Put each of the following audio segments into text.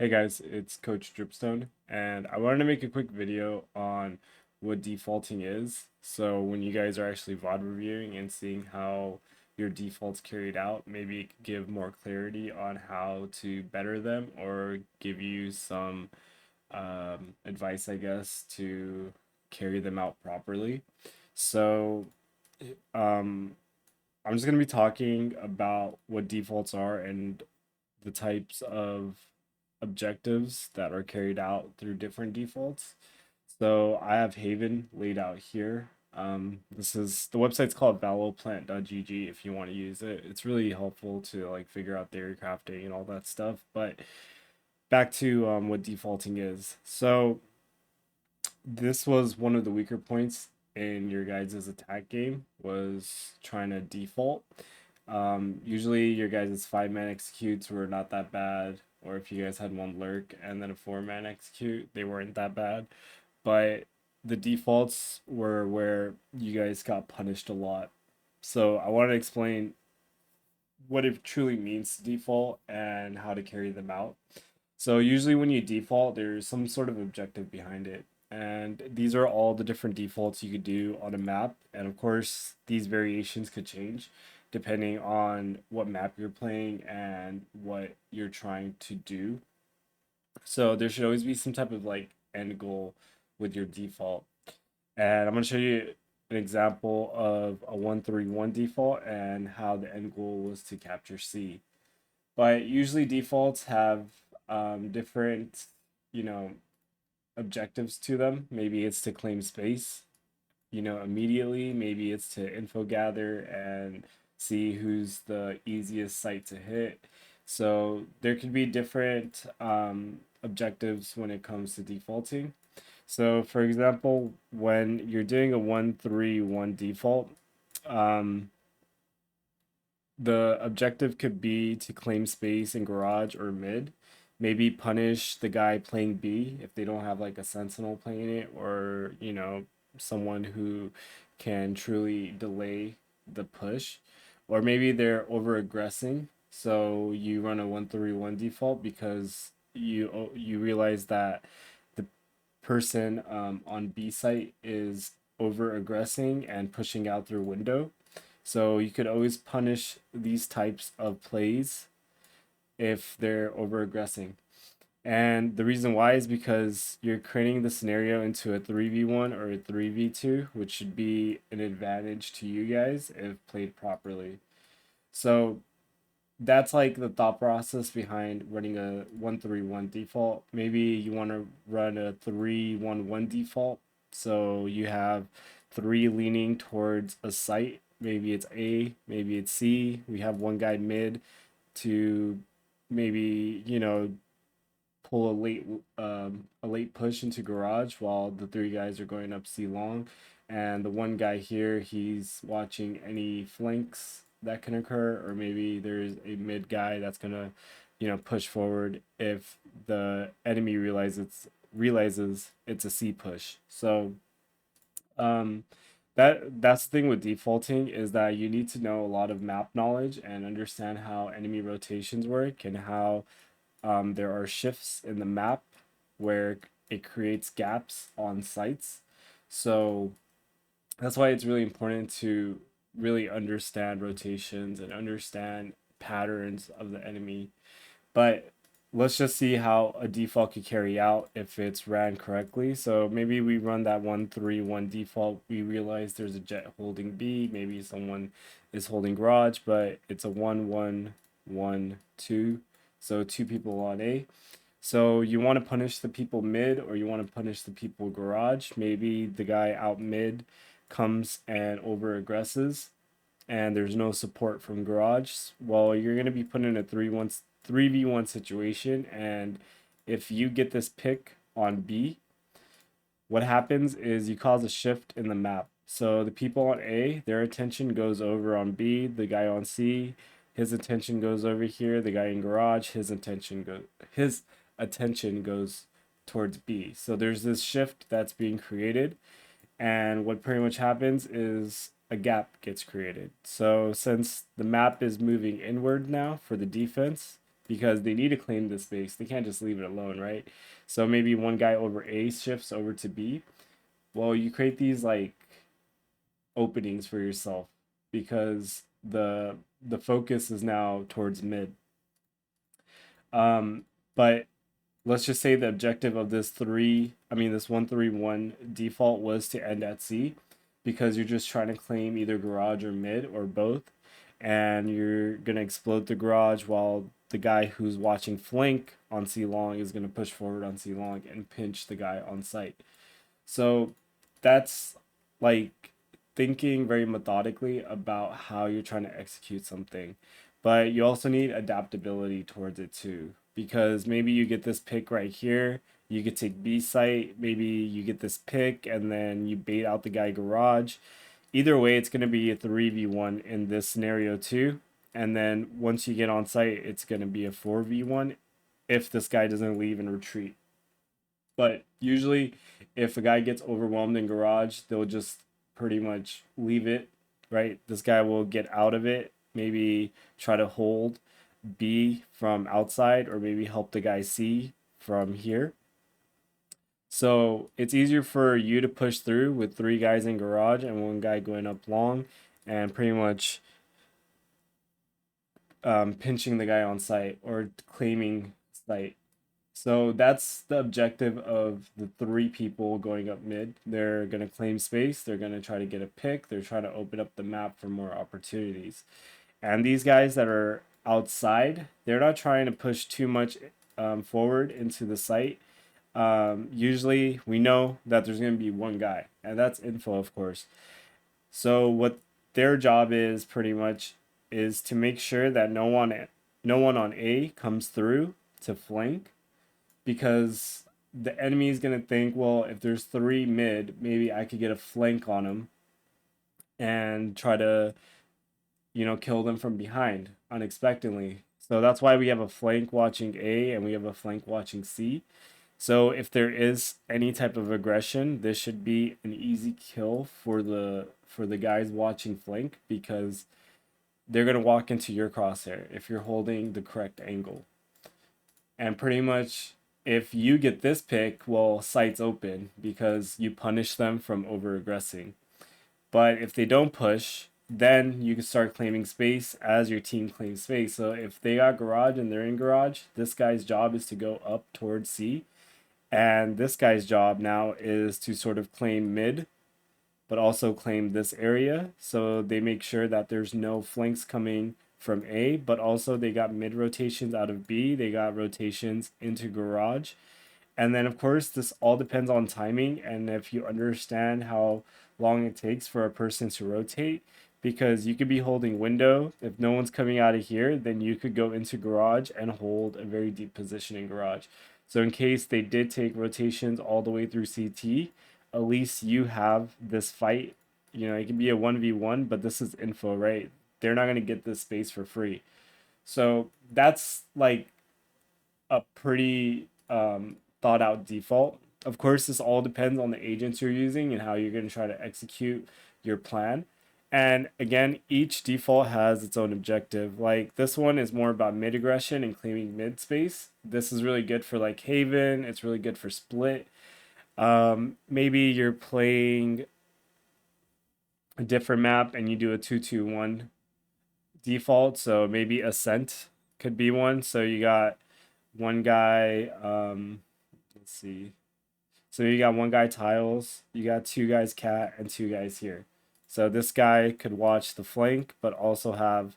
Hey guys, it's Coach Dripstone, and I wanted to make a quick video on what defaulting is. So when you guys are actually VOD reviewing and seeing how your defaults carried out, maybe it could give more clarity on how to better them or give you some advice, I guess, to carry them out properly. So um, I'm just going to be talking about what defaults are and the types of objectives that are carried out through different defaults. So I have Haven laid out here. This is the website's called valoplant.gg if you want to use it. It's really helpful to like figure out theory crafting and all that stuff. But back to what defaulting is. So this was one of the weaker points in your guys' attack game was trying to default. Usually your guys' 5-man executes were not that bad, or if you guys had one lurk and then a 4-man execute, they weren't that bad. But the defaults were where you guys got punished a lot. So I want to explain what it truly means to default and how to carry them out. So usually when you default, there's some sort of objective behind it. And these are all the different defaults you could do on a map. And of course, these variations could change depending on what map you're playing and what you're trying to do. So there should always be some type of like end goal with your default. And I'm going to show you an example of a 1-3-1 default and how the end goal was to capture C. But usually defaults have different, you know, objectives to them. Maybe it's to claim space, immediately. Maybe it's to info gather and see who's the easiest site to hit. So there could be different objectives when it comes to defaulting. So for example, when you're doing a 1-3-1 default, um, the objective could be to claim space in garage or mid. Maybe punish the guy playing B if they don't have like a sentinel playing it, or someone who can truly delay the push. Or maybe they're over aggressing, so you run a 1-3-1 default because you realize that the person on B site is over aggressing and pushing out their window. So you could always punish these types of plays if they're over aggressing. And the reason why is because you're creating the scenario into a 3v1 or a 3v2, which should be an advantage to you guys if played properly. So that's like the thought process behind running a 1-3-1 default. Maybe you want to run a 3-1-1 default. So you have three leaning towards a site. Maybe it's A, maybe it's C. We have one guy mid to maybe, pull a late push into garage while the three guys are going up C long. And the one guy here, he's watching any flanks that can occur, or maybe there's a mid guy that's gonna, push forward if the enemy realizes it's a C push. So um that's the thing with defaulting is that you need to know a lot of map knowledge and understand how enemy rotations work and how there are shifts in the map where it creates gaps on sites. So that's why it's really important to really understand rotations and understand patterns of the enemy. But let's just see how a default could carry out if it's ran correctly. So maybe we run that 1-3-1 default. We realize there's a jet holding B. Maybe someone is holding garage, but it's a 1-1-1-2. So two people on A. So you want to punish the people mid or you want to punish the people garage. Maybe the guy out mid comes and over aggresses and there's no support from garage. Well, you're going to be put in a 3v1 situation, and if you get this pick on B, what happens is you cause a shift in the map. So the people on A, their attention goes over on B, the guy on C, his attention goes over here, the guy in garage, his attention goes towards B. So there's this shift that's being created, and what pretty much happens is a gap gets created. So since the map is moving inward now for the defense, because they need to claim this space. They can't just leave it alone, right? So maybe one guy over A shifts over to B. Well, you create these like openings for yourself because the focus is now towards mid. But let's just say the objective of this this 1-3-1 default was to end at C, because you're just trying to claim either garage or mid or both, and you're gonna explode the garage while the guy who's watching flank on C long is gonna push forward on C long and pinch the guy on site. So that's like thinking very methodically about how you're trying to execute something. But you also need adaptability towards it too, because maybe you get this pick right here, you could take B site, maybe you get this pick and then you bait out the guy garage. Either way, it's going to be a 3v1 in this scenario too. And then once you get on site, it's going to be a 4v1 if this guy doesn't leave and retreat. But usually, if a guy gets overwhelmed in garage, they'll just pretty much leave it, right? This guy will get out of it, maybe try to hold B from outside, or maybe help the guy C from here. So it's easier for you to push through with 3 guys in garage and 1 guy going up long, and pretty much pinching the guy on site or claiming site. So that's the objective of the 3 people going up mid. They're going to claim space. They're going to try to get a pick. They're trying to open up the map for more opportunities. And these guys that are outside, they're not trying to push too much forward into the site. Usually we know that there's going to be 1 guy, and that's info, of course. So what their job is pretty much is to make sure that no one on A comes through to flank, because the enemy is going to think, well, if there's 3 mid, maybe I could get a flank on them and try to, kill them from behind unexpectedly. So that's why we have a flank watching A and we have a flank watching C. So if there is any type of aggression, this should be an easy kill for the guys watching flank, because they're going to walk into your crosshair if you're holding the correct angle. And pretty much if you get this pick, well, site's open because you punish them from over aggressing. But if they don't push, then you can start claiming space as your team claims space. So if they got garage and they're in garage, this guy's job is to go up towards C. And this guy's job now is to sort of claim mid, but also claim this area. So they make sure that there's no flanks coming from A, but also they got mid rotations out of B. They got rotations into garage. And then, of course, this all depends on timing. And if you understand how long it takes for a person to rotate, because you could be holding window. If no one's coming out of here, then you could go into garage and hold a very deep position in garage. So in case they did take rotations all the way through CT, at least you have this fight. It can be a 1v1, but this is info, right? They're not going to get this space for free. So that's like a pretty thought out default. Of course, this all depends on the agents you're using and how you're going to try to execute your plan. And again, each default has its own objective. Like this one is more about mid aggression and claiming mid space. This is really good for like Haven. It's really good for Split. Maybe you're playing a different map and you do a 2-2-1 default. So maybe Ascent could be one. So you got 1 guy, let's see. So you got 1 guy tiles, you got 2 guys cat, and 2 guys here. So this guy could watch the flank, but also have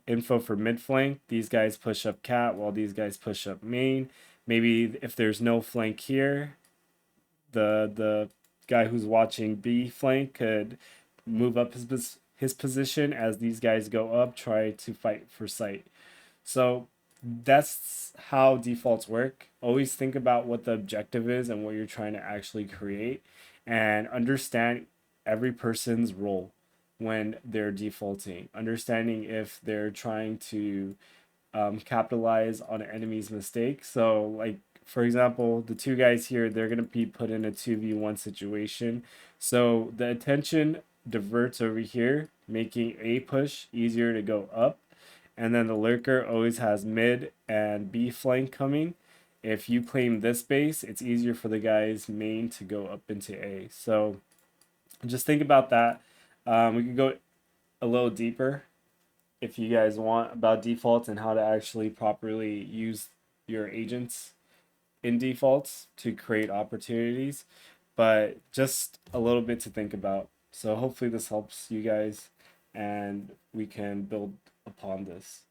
info for mid flank. These guys push up cat while these guys push up main. Maybe if there's no flank here, the guy who's watching B flank could move up his position as these guys go up, try to fight for site. So that's how defaults work. Always think about what the objective is and what you're trying to actually create, and understand every person's role when they're defaulting. Understanding if they're trying to capitalize on an enemy's mistake. So like, for example, the 2 guys here, they're going to be put in a 2v1 situation. So the attention diverts over here, making A push easier to go up. and then the lurker always has mid and B flank coming. If you claim this base, it's easier for the guy's main to go up into A. So just think about that. We can go a little deeper if you guys want about defaults and how to actually properly use your agents in defaults to create opportunities, but just a little bit to think about. So hopefully this helps you guys and we can build upon this.